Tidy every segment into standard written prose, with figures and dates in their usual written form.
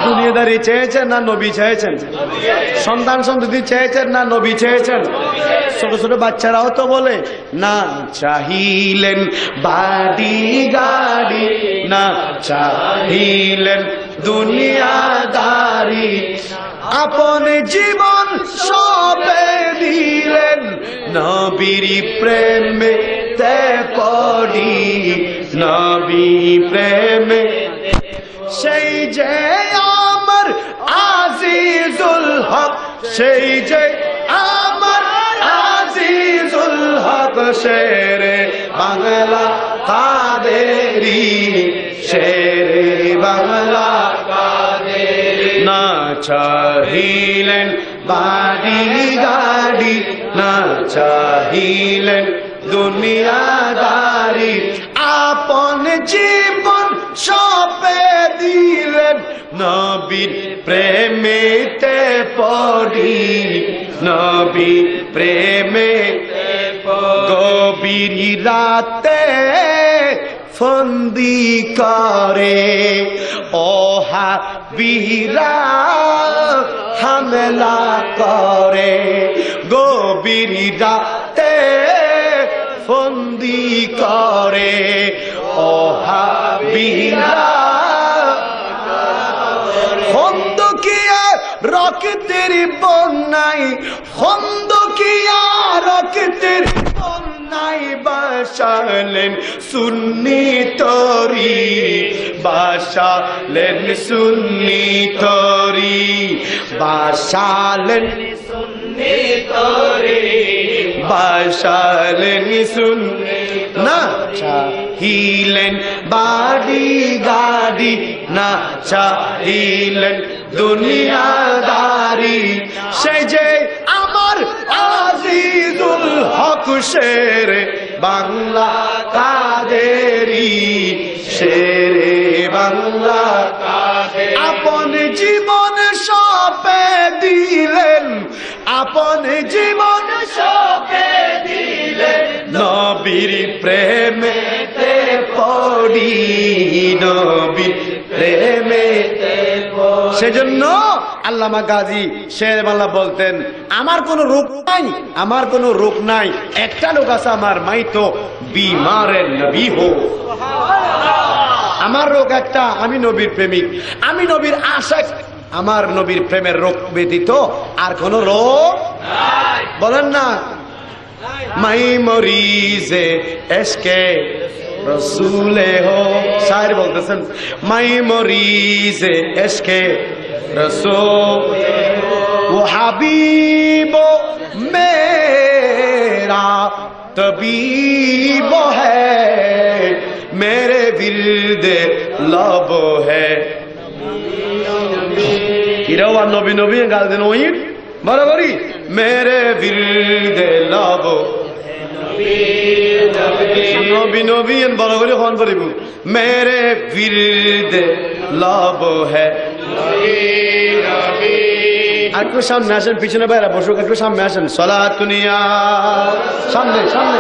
দুনিয়াদারি চেয়েছেন না নবী চেয়েছেন? সন্তান সন্ততি চেয়েছেন না নবী চেয়েছেন? ছোট ছোট বাচ্চারাও তো বলে না চাহিলেন বাড়ি গাড়ি, না চাহিলেন দুনিয়াদারি, আপন জীবন সবে দিলেন নবীর প্রেমে তে পড়ি, নবী প্রেমে। সেই যে আমার আজিজুল হক, সেই যে আমার আজিজুল হক, শেরে বাংলা কাদেরি, শেরে বাংলা কাদেরি। না চাহিলেন বাড়ি গাড়ি, না চাহিলেন দুনিয়াদারি, আপন জীবন সঁপে দিলেন নবীর প্রেমেতে পড়ি, নবীর প্রেমেতে পড়ি। গভীর রাতে ফন্দি করে ওহাবীরা হামলা করে, গভীর রাতে ফন্দি করে ওহাবীরা। খন্দকিয়া রক্তের বন্যায়, খন্দকিয়া রক্তের বন্যায় বাসালেন সুন্নি তরি, বাসালেন সুন্নি তরি, বাসালেন সুন্নি তরি, বাসালেন সুন্নি। না চাহিলেন বাড়ি গাড়ি, না চাহিলেন দুনিয়াদারি, সে যে আমার আজিজুল হক, শেরে বাংলা কাদেরি, শেরে বাংলা কাদেরি। আপন জীবন সঁপে দিলেন, আপন জীবন সঁপে দিলেন নবীর প্রেমেতে পড়ি, নবীর প্রেমেতে পড়ি। সেজন্য আল্লামা গাজী শের বাংলা বলতেন, আমার কোনো রোগ নাই, আমার কোনো রোগ নাই, একটা লোক আছে আমার, মাই তো বিমারের নবী হো। আমার রোগ একটা, আমি নবীর প্রেমিক, আমি নবীর আশিক, আমার নবীর প্রেমের রোগ ব্যতীত আর কোন রোগ নাই। বলেন না, মাই মরিজে এসকে রসুলে হো। শায়ের বলতেছেন, মাই মরিজে এসকে রসুল वो हबीब मेरा तबीब है, मेरे विरदे लब है। কিরাও নবী নবী গাল দেন ওই বরাবরই, মেরে বিরদে लब নবী নবী বরাবরই হন বলিব, মেরে বিরদে लब है। একটু সামনে আসেন, পিছনে বাইরে বসুক, একটু সামনে আসেন। সলাতুনিয়া সামনে সামনে,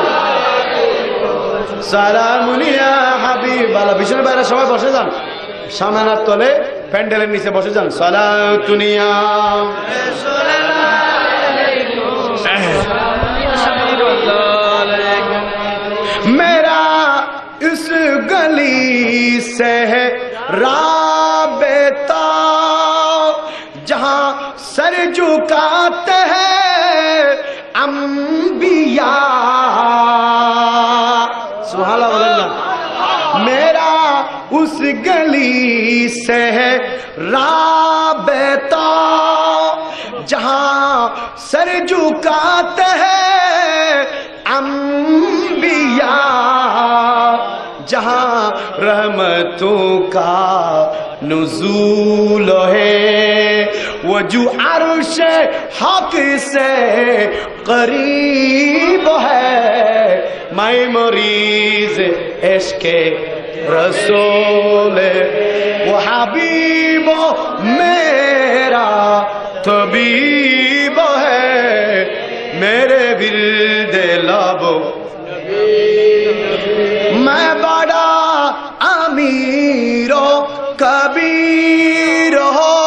সালামুনিয়া হাবিব আল্লাহ। পিছনে বাইরে সবাই বসে যান, সামনের তলে প্যান্ডেলের নিচে বসে যান। সলাতুনিয়া मेरा इस गली से है राबता, जहां सर झुकाते हैं अंबिया। सुभान अल्लाह। मेरा उस गली से है राबता, जहां सर झुकाते हैं अंबिया, जहां रहमतों का नुज़ूल है, वो जो अर्श हक से करीब है। मैं मरीज इश्क़े रसूल, वो हबीब मेरा तबीब है, मेरे विरदे लब। मैं बड़ा अमीर कबीर हो,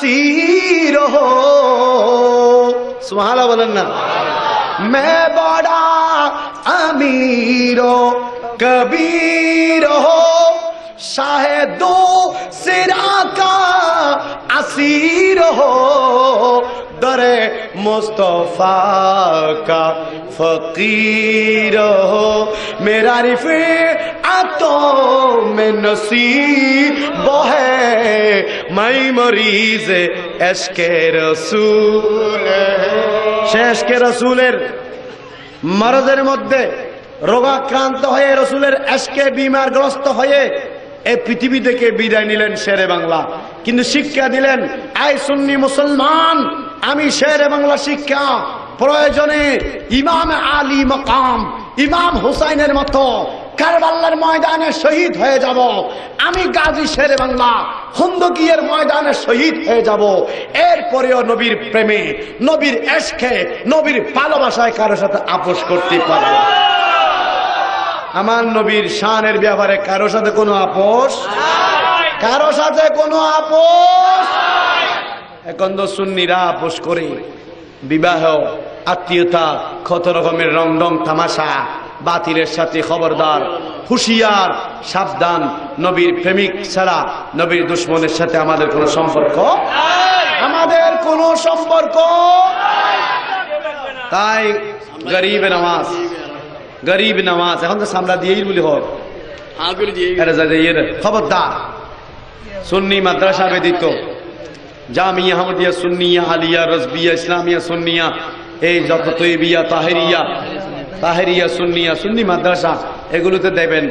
असीर हो, सुभान अल्लाह बोलन ना, मैं बड़ा अमीर हो कबीर हो, शाहिदो सिरा का असीर हो, दरे मुस्तफा का फकीर हो, मेरा रिफ़अतों में नसीब है, मैं मरीज इश्क़े रसूल। इश्क़े रसूलेर মারজের মধ্যে রোগাক্রান্ত হয়ে রসুলের ইশকে বিমারগ্রস্ত হয়ে এই পৃথিবী থেকে বিদায় নিলেন শেরে বাংলা, কিন্তু শিক্ষা দিলেন, এই সুন্নি মুসলমান, আমি শেরে বাংলা শিক্ষা প্রয়োজনে ইমাম আলী মাকাম ইমাম হুসাইনের মতো কারবালার ময়দানে শহীদ হয়ে যাব, আমি গাজী শেরে বাংলা খন্দকিয়ের ময়দানে শহীদ হয়ে যাব, এরপরেও নবীর প্রেমে নবীর ইশকে নবীর ভালোবাসায় কারোর সাথে আপোষ করতে পারবো। আমার নবীর শানের ব্যাপারে কারোর সাথে কোনো আপোষ, কারোর সাথে কোনো আপোষ। এখন তো সুন্নিরা আপোষ করে বিবাহ আত্মীয়তা কত রকমের রংডং তামাশা, বাতিলের সাথে খবরদার, হুঁশিয়ার, সাবধান, নবীর প্রেমিক ছাড়া নবীর দুশ্মনের সাথে আমাদের কোনো সম্পর্ক, আমাদের কোনো সম্পর্ক। তাই গরিব নামাজ, গরিব নামাজ এখন তো সামলা দিয়েই বলি হোক, খবরদার। সুন্নি মাদ্রাসা ব্যতীত জামিয়া আহমদিয়া সুন্নিয়া আলিয়া রজবিয়া ইসলামিয়া সুন্নিয়া, এই যত তৈবিয়া তাহেরিয়া তাহেরিয়া সুন্নিয়া সুন্নি মাদ্রাসা এগুলোতে দেবেন,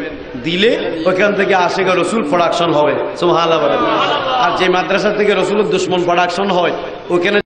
দিলে ওইখান থেকে আশিক রসুল প্রোডাকশন হবে, সুবহানাল্লাহ বলেন। আর যে মাদ্রাসা থেকে রসুলের দুশ্মন প্রোডাকশন হয় ওইখানে